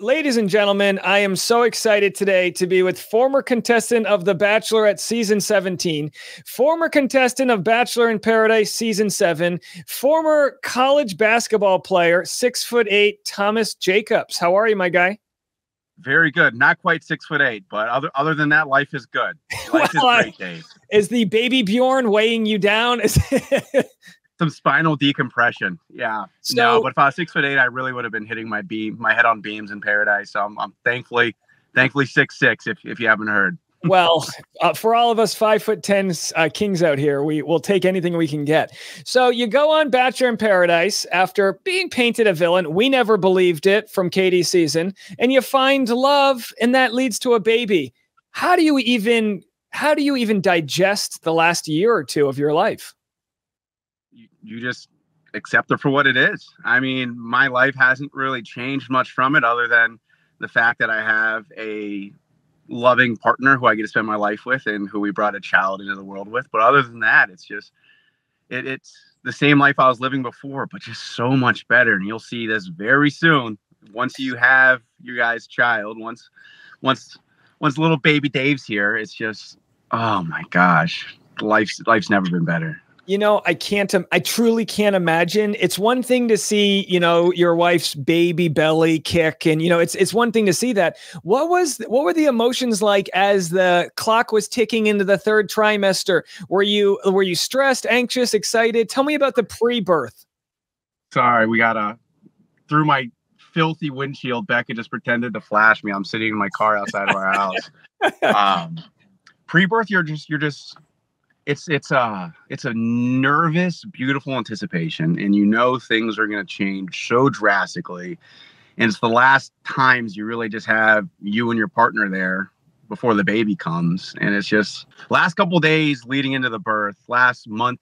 Ladies and gentlemen, I am so excited today to be with former contestant of The Bachelorette Season 17, former contestant of Bachelor in Paradise Season 7, former college basketball player, 6'8", Thomas Jacobs. How are you, my guy? Very good. Not quite 6'8", but other than that, life is good. Life is great, Dave. Is the baby Bjorn weighing you down? Some spinal decompression. Yeah. No, but if I was 6'8", I really would have been hitting my head on beams in paradise. So I'm thankfully 6'6", if you haven't heard. Well, for all of us 5'10" kings out here, we will take anything we can get. So you go on Bachelor in Paradise after being painted a villain. We never believed it from Katie's season, and you find love, and that leads to a baby. How do you even digest the last year or two of your life? You just accept it for what it is. I mean, my life hasn't really changed much from it, other than the fact that I have a loving partner who I get to spend my life with and who we brought a child into the world with. But other than that, it's just, it's the same life I was living before, but just so much better. And you'll see this very soon. Once you have your guys' child, once little baby Dave's here, it's just, oh my gosh, life's never been better. You know, I truly can't imagine. It's one thing to see, your wife's baby belly kick, and, it's one thing to see that. What were the emotions like as the clock was ticking into the third trimester? Were you stressed, anxious, excited? Tell me about the pre-birth. Sorry, through my filthy windshield, Becca just pretended to flash me. I'm sitting in my car outside of our house. Pre-birth, you're just it's a nervous, beautiful anticipation, and things are going to change so drastically. And it's the last times you really just have you and your partner there before the baby comes. And it's just last couple of days leading into the birth, last month,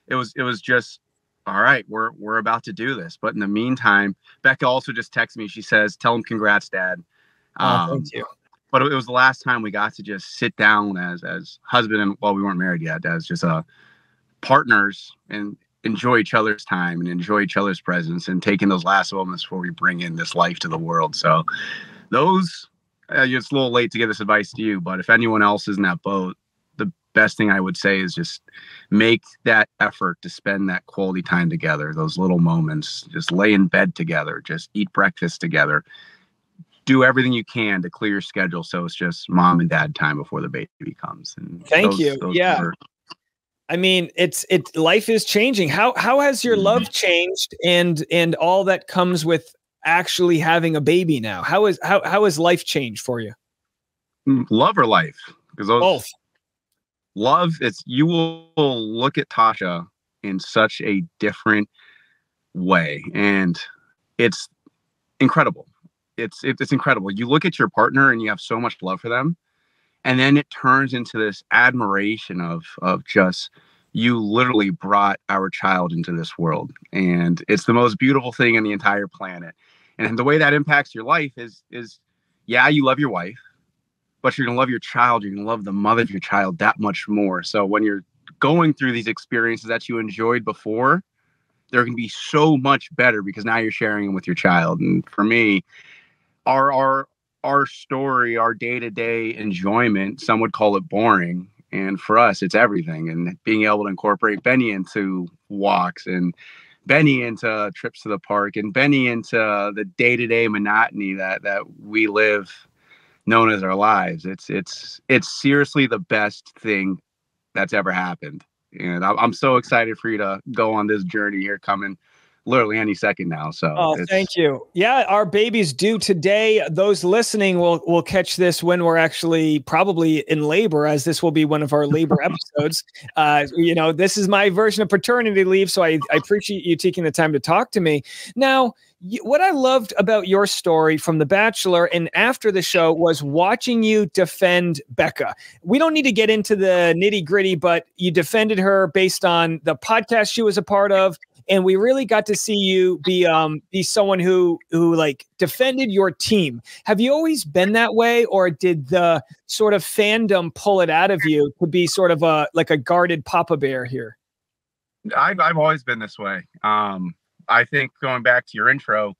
it was just, all right, we're about to do this. But in the meantime, Becca also just texted me. She says, "Tell him congrats, Dad." Thank you. But it was the last time we got to just sit down as husband and, well, we weren't married yet, as just partners, and enjoy each other's time and enjoy each other's presence, and taking those last moments before we bring in this life to the world. So it's a little late to give this advice to you, but if anyone else is in that boat, the best thing I would say is just make that effort to spend that quality time together, those little moments, just lay in bed together, just eat breakfast together. Do everything you can to clear your schedule so it's just mom and dad time before the baby comes. And Thank you. Yeah. I mean, life is changing. How has your love changed and all that comes with actually having a baby now? How has life changed for you? Love or life? Because both. Love, you will look at Tasha in such a different way, and it's incredible. It's incredible. You look at your partner and you have so much love for them, and then it turns into this admiration of just, you literally brought our child into this world, and it's the most beautiful thing on the entire planet. And the way that impacts your life is yeah, you love your wife, but you're gonna love your child. You're gonna love the mother of your child that much more. So when you're going through these experiences that you enjoyed before, they're gonna be so much better because now you're sharing them with your child. And for me, our story, our day-to-day enjoyment, some would call it boring. And for us, it's everything. And being able to incorporate Benny into walks, and Benny into trips to the park, and Benny into the day-to-day monotony that we live, known as our lives. It's seriously the best thing that's ever happened. And I'm so excited for you to go on this journey here, coming literally any second now. So thank you. Yeah, our baby's due today. Those listening will catch this when we're actually probably in labor, as this will be one of our labor episodes. This is my version of paternity leave, so I appreciate you taking the time to talk to me. Now, what I loved about your story from The Bachelor and after the show was watching you defend Becca. We don't need to get into the nitty gritty, but you defended her based on the podcast she was a part of. And we really got to see you be someone who like defended your team. Have you always been that way, or did the sort of fandom pull it out of you to be sort of a guarded Papa Bear here? I've always been this way. I think going back to your intro,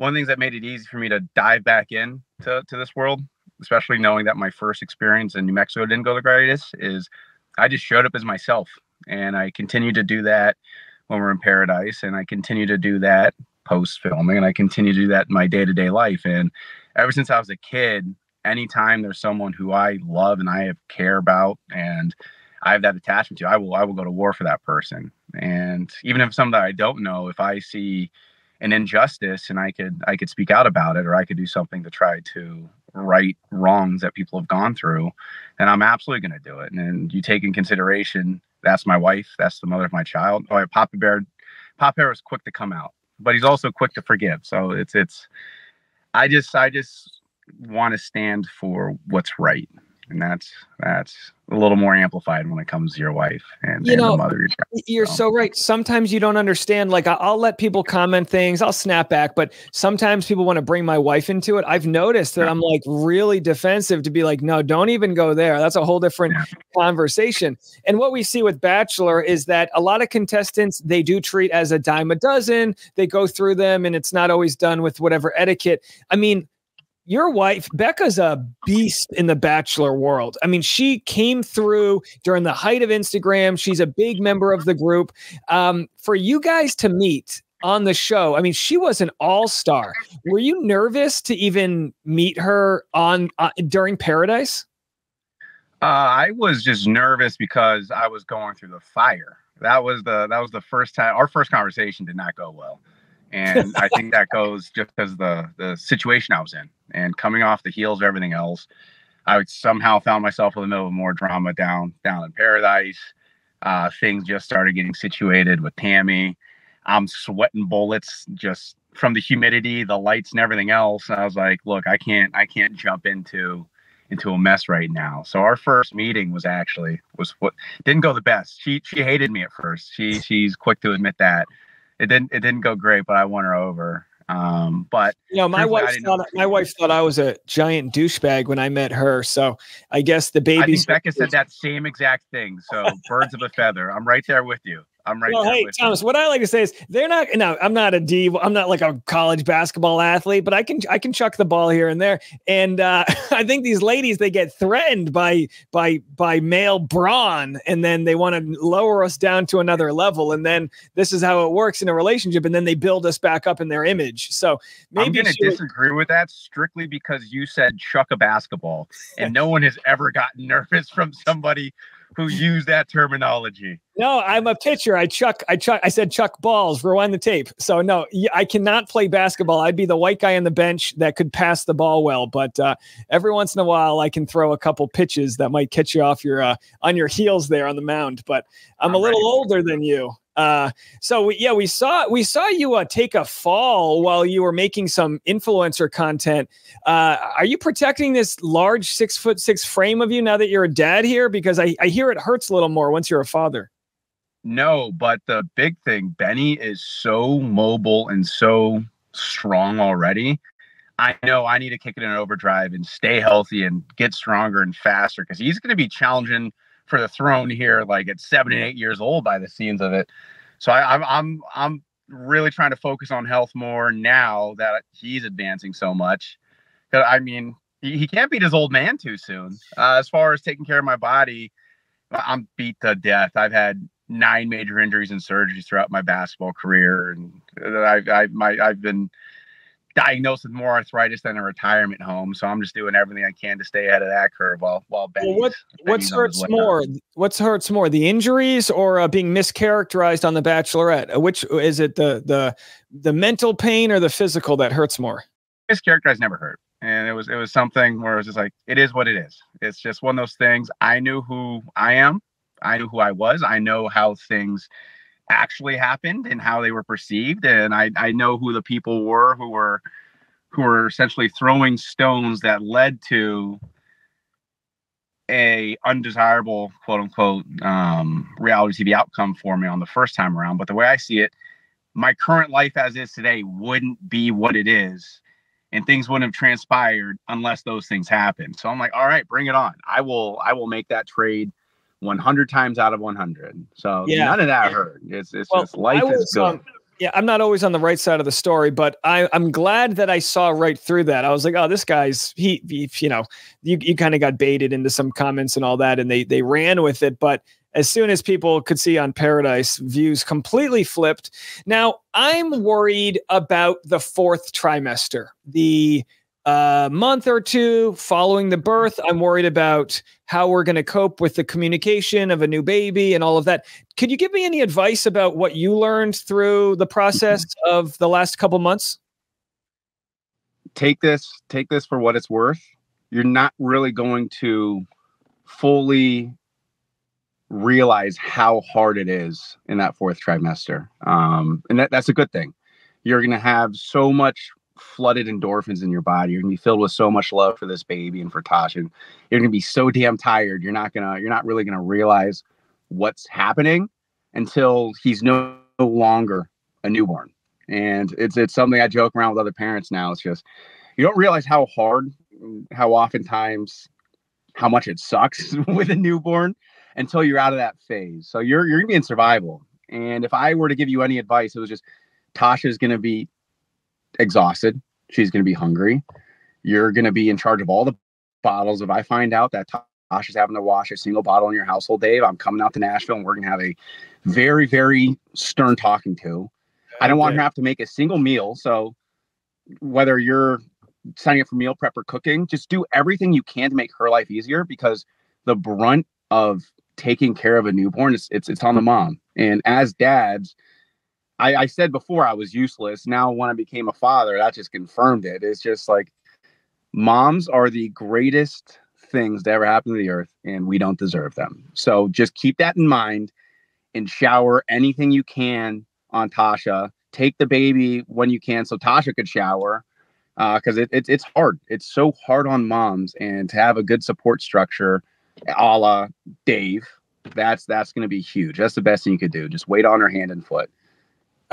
one of the things that made it easy for me to dive back in to this world, especially knowing that my first experience in New Mexico didn't go the greatest, is I just showed up as myself. And I continue to do that when we're in Paradise. And I continue to do that post filming. And I continue to do that in my day-to-day life. And ever since I was a kid, anytime there's someone who I love and I have care about and I have that attachment to, I will go to war for that person. And even if it's something that I don't know, if I see an injustice and I could speak out about it, or I could do something to try to right wrongs that people have gone through, and I'm absolutely going to do it. And you take in consideration, that's my wife, that's the mother of my child. Oh, Papa Bear is quick to come out, but he's also quick to forgive. So I just want to stand for what's right. And that's a little more amplified when it comes to your wife and the mother of your child. You're so right. Sometimes you don't understand. Like I'll let people comment things. I'll snap back, but sometimes people want to bring my wife into it. I've noticed that I'm like really defensive to be like, no, don't even go there. That's a whole different conversation. And what we see with Bachelor is that a lot of contestants, they do treat as a dime a dozen. They go through them and it's not always done with whatever etiquette. I mean, your wife, Becca's a beast in the Bachelor world. I mean, she came through during the height of Instagram. She's a big member of the group. For you guys to meet on the show, I mean, she was an all-star. Were you nervous to even meet her during Paradise? I was just nervous because I was going through the fire. That was the first time. Our first conversation did not go well. And I think that goes just because the situation I was in and coming off the heels of everything else, I somehow found myself in the middle of more drama down in Paradise. Things just started getting situated with Tammy. I'm sweating bullets just from the humidity, the lights, and everything else. And I was like, look, I can't jump into a mess right now. So our first meeting was what didn't go the best. She hated me at first. She's quick to admit that. It didn't go great, but I won her over. But my wife thought I was a giant douchebag when I met her. So I guess the baby. I think Becca said that same exact thing. So birds of a feather. I'm right there with you. Hey, Thomas, what I like to say is I'm not a diva. I'm not like a college basketball athlete, but I can chuck the ball here and there. And I think these ladies, they get threatened by male brawn, and then they want to lower us down to another level. And then this is how it works in a relationship. And then they build us back up in their image. So maybe I'm going to disagree with that strictly because you said chuck a basketball, and no one has ever gotten nervous from somebody who used that terminology. No, I'm a pitcher. I said chuck balls. Rewind the tape. So no, I cannot play basketball. I'd be the white guy on the bench that could pass the ball well. But every once in a while, I can throw a couple pitches that might catch you off on your heels there on the mound. But I'm a little older than you. So we saw you take a fall while you were making some influencer content. Are you protecting this large 6'6" frame of you now that you're a dad here? Because I hear it hurts a little more once you're a father. No, but the big thing, Benny is so mobile and so strong already. I know I need to kick it in overdrive and stay healthy and get stronger and faster because he's going to be challenging for the throne here, like at 7 and 8 years old by the scenes of it. So I'm really trying to focus on health more now that he's advancing so much. I mean, he can't beat his old man too soon. As far as taking care of my body, I'm beat to death. I've had 9 major injuries and surgeries throughout my basketball career, and I've been diagnosed with more arthritis than a retirement home. So I'm just doing everything I can to stay ahead of that curve while Benny's, what hurts more? What's hurts more, the injuries or being mischaracterized on The Bachelorette? Which is it, the mental pain or the physical that hurts more? Mischaracterized never hurt. And it was something where it was just like, it is what it is. It's just one of those things. I knew who I am. I knew who I was. I know how things actually happened and how they were perceived. And I know who the people were who were essentially throwing stones that led to a undesirable, quote unquote, reality TV outcome for me on the first time around. But the way I see it, my current life as is today wouldn't be what it is. And things wouldn't have transpired unless those things happened. So I'm like, all right, bring it on. I will make that trade 100 times out of 100. So none of that hurt. It's just life is good. Yeah, I'm not always on the right side of the story, but I'm glad that I saw right through that. I was like, oh, this guy's you know, you kind of got baited into some comments and all that, and they ran with it. But as soon as people could see on Paradise, views completely flipped. Now I'm worried about the fourth trimester, the month or two following the birth. I'm worried about how we're going to cope with the communication of a new baby and all of that. Could you give me any advice about what you learned through the process of the last couple months? Take this for what it's worth. You're not really going to fully realize how hard it is in that fourth trimester. And that's a good thing. You're going to have so much flooded endorphins in your body. You're gonna be filled with so much love for this baby and for Tasha. You're gonna be so damn tired. You're not really gonna realize what's happening until he's no longer a newborn. And it's something I joke around with other parents now. It's just, you don't realize how hard, how oftentimes, how much it sucks with a newborn until you're out of that phase. So you're gonna be in survival. And if I were to give you any advice, it was just, Tasha's gonna be exhausted. She's going to be hungry. You're going to be in charge of all the bottles. If I find out that Tasha's having to wash a single bottle in your household, Dave, I'm coming out to Nashville and we're going to have a very, very stern talking to. I don't want her to have to make a single meal. So whether you're signing up for meal prep or cooking, just do everything you can to make her life easier, because the brunt of taking care of a newborn, it's on the mom. And as dads, I said before I was useless. Now, when I became a father, that just confirmed it. It's just like, moms are the greatest things to ever happen to the earth, and we don't deserve them. So just keep that in mind and shower anything you can on Tasha. Take the baby when you can so Tasha could shower, because it's hard. It's so hard on moms, and to have a good support structure, a la Dave, that's going to be huge. That's the best thing you could do. Just wait on her hand and foot.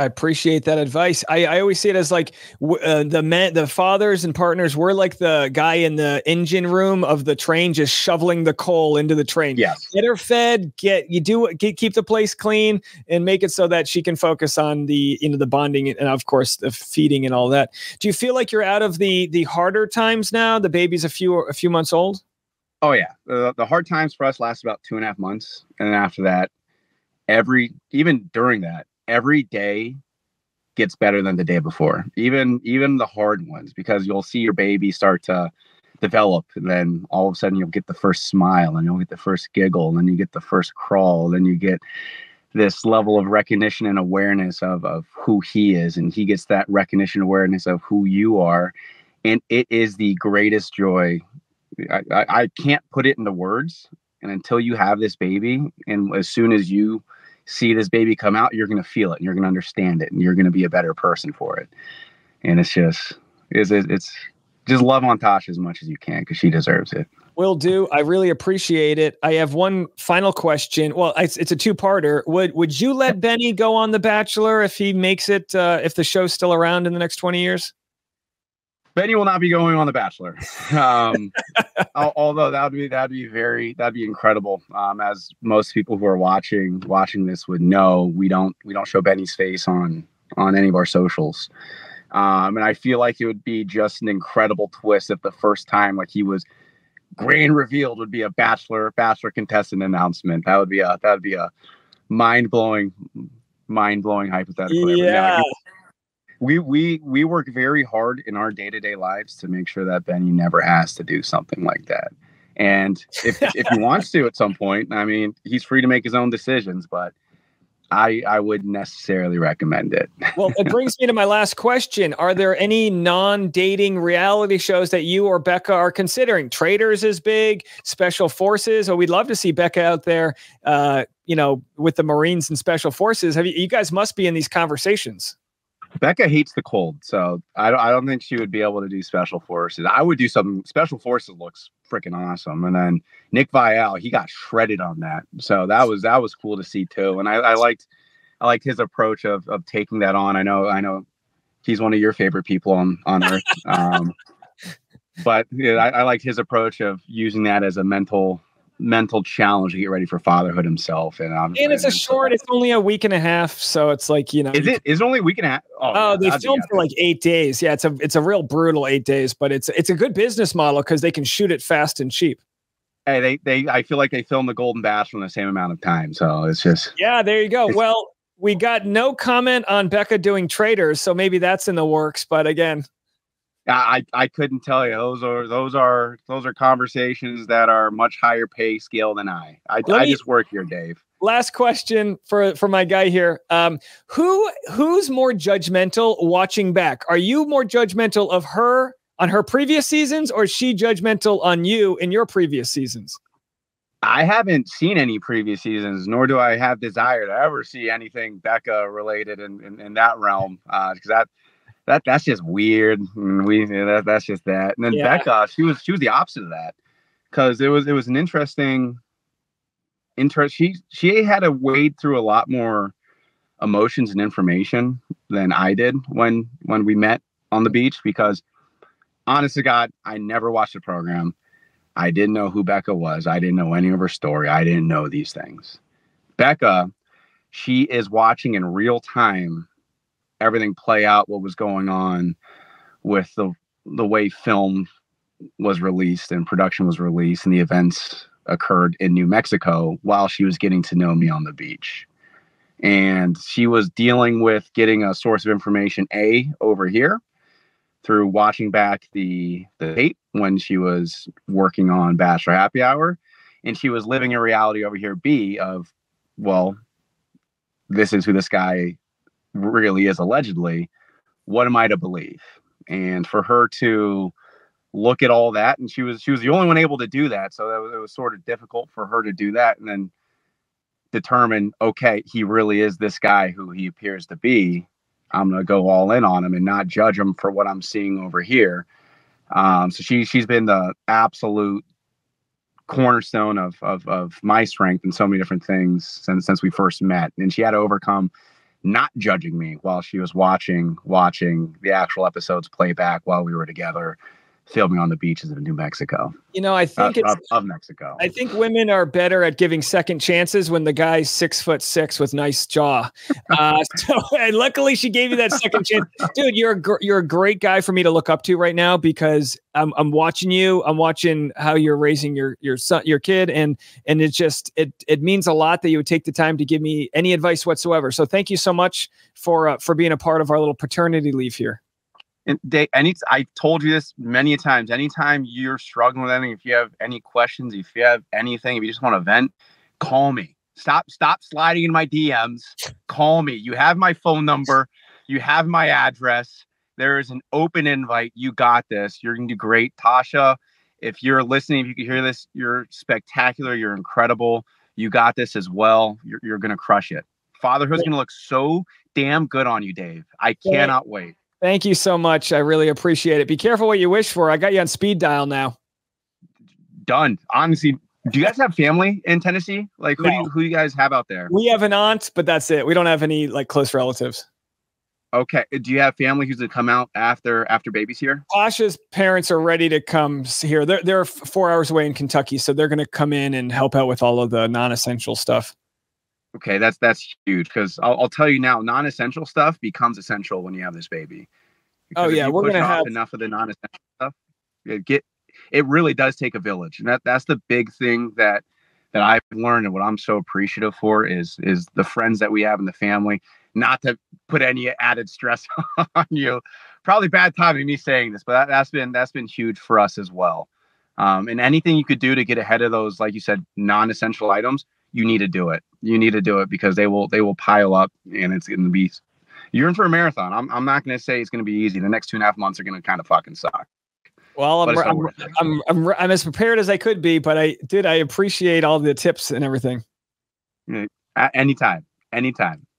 I appreciate that advice. I always see it as like the fathers and partners, we're like the guy in the engine room of the train, just shoveling the coal into the train. Yes. Get her fed, keep the place clean, and make it so that she can focus on the bonding and of course the feeding and all that. Do you feel like you're out of the harder times now? The baby's a few months old. Oh yeah. The hard times for us last about 2.5 months. And then after that, even during that, every day gets better than the day before, even the hard ones, because you'll see your baby start to develop, and then all of a sudden you'll get the first smile, and you'll get the first giggle, and then you get the first crawl, then you get this level of recognition and awareness of who he is, and he gets that recognition awareness of who you are, and it is the greatest joy. I can't put it into words, and until you have this baby, and as soon as you see this baby come out, you're going to feel it, and you're going to understand it, and you're going to be a better person for it. And it's just love on Tasha as much as you can, because she deserves it. Will do. I really appreciate it. I have one final question. Well, it's a two-parter. Would you let Benny go on The Bachelor if he makes it, if the show's still around in the next 20 years? Benny will not be going on The Bachelor. Although that'd be incredible. As most people who are watching this would know, we don't show Benny's face on any of our socials. And I feel like it would be just an incredible twist if the first time, like, he was grand revealed, would be a Bachelor contestant announcement. That would be a mind-blowing hypothetical. Yeah. We work very hard in our day-to-day lives to make sure that Benny never has to do something like that. And if he wants to at some point, I mean, he's free to make his own decisions, but I wouldn't necessarily recommend it. Well, it brings me to my last question. Are there any non-dating reality shows that you or Becca are considering? Traitors is big, Special Forces. Oh, we'd love to see Becca out there, with the Marines and Special Forces. You guys must be in these conversations. Becca hates the cold, so I don't think she would be able to do Special Forces. I would do something. Special Forces looks freaking awesome. And then Nick Vial, he got shredded on that, so that was cool to see too. And I liked his approach of taking that on. I know he's one of your favorite people on Earth, but yeah, I liked his approach of using that as a mental mental challenge to get ready for fatherhood himself. And it's it's only a week and a half. So it's like, is it only a week and a half? Oh, they filmed for like 8 days. Yeah. It's a real brutal 8 days, but it's a good business model because they can shoot it fast and cheap. Hey, I feel like they filmed the Golden Bachelor in the same amount of time. So it's just, yeah, there you go. Well, we got no comment on Becca doing Traitors. So maybe that's in the works, but again, I couldn't tell you. Those are conversations that are much higher pay scale than I just work here, Dave. Last question for my guy here. Who's more judgmental watching back? Are you more judgmental of her on her previous seasons, or is she judgmental on you in your previous seasons? I haven't seen any previous seasons, nor do I have desire to ever see anything Becca related in that realm. Because that's just weird. That's just that. And then yeah. Becca, she was the opposite of that, because it was an interesting. She had to wade through a lot more emotions and information than I did when we met on the beach, because honest to God, I never watched the program. I didn't know who Becca was. I didn't know any of her story. I didn't know these things. Becca, she is watching in real time everything play out, what was going on with the way film was released and production was released, and the events occurred in New Mexico while she was getting to know me on the beach. And she was dealing with getting a source of information A over here through watching back the tape when she was working on Bachelor Happy Hour. And she was living in reality over here, B, of, well, this is who this guy really is allegedly. What am I to believe? And for her to look at all that, and she was the only one able to do that, so it was sort of difficult for her to do that and then determine, okay, he really is this guy who he appears to be. I'm gonna go all in on him and not judge him for what I'm seeing over here. So she's been the absolute cornerstone of my strength in so many different things since we first met, and she had to overcome not judging me while she was watching the actual episodes play back while we were together filming on the beaches of New Mexico. I think of Mexico. I think women are better at giving second chances when the guy's 6'6" with nice jaw. And luckily she gave you that second chance, dude. You're a great guy for me to look up to right now, because I'm watching you. I'm watching how you're raising your son, your kid, and it just it means a lot that you would take the time to give me any advice whatsoever. So thank you so much for being a part of our little paternity leave here. And I told you this many times. Anytime you're struggling with anything, if you have any questions, if you have anything, if you just want to vent, call me. Stop sliding in my DMs. Call me. You have my phone number. You have my address. There is an open invite. You got this. You're going to do great. Tasha, if you're listening, if you can hear this, you're spectacular. You're incredible. You got this as well. You're going to crush it. Fatherhood's going to look so damn good on you, Dave. I cannot wait. Thank you so much. I really appreciate it. Be careful what you wish for. I got you on speed dial now. Done. Honestly, do you guys have family in Tennessee? Like, who do you guys have out there? We have an aunt, but that's it. We don't have any like close relatives. Okay. Do you have family who's going to come out after baby's here? Tasha's parents are ready to come here. They're 4 hours away in Kentucky, so they're going to come in and help out with all of the non-essential stuff. Okay, that's huge, because I'll tell you now, non-essential stuff becomes essential when you have this baby. Because we're gonna have enough of the non-essential stuff. It really does take a village, and that's the big thing that I've learned, and what I'm so appreciative for is the friends that we have in the family. Not to put any added stress on you, probably bad timing me saying this, but that's been huge for us as well. And anything you could do to get ahead of those, like you said, non-essential items, you need to do it. You need to do it, because they will pile up, and it's going to be, you're in for a marathon. I'm not going to say it's going to be easy. The next 2.5 months are going to kind of fucking suck. Well, I'm as prepared as I could be, but I appreciate all the tips and everything. Anytime.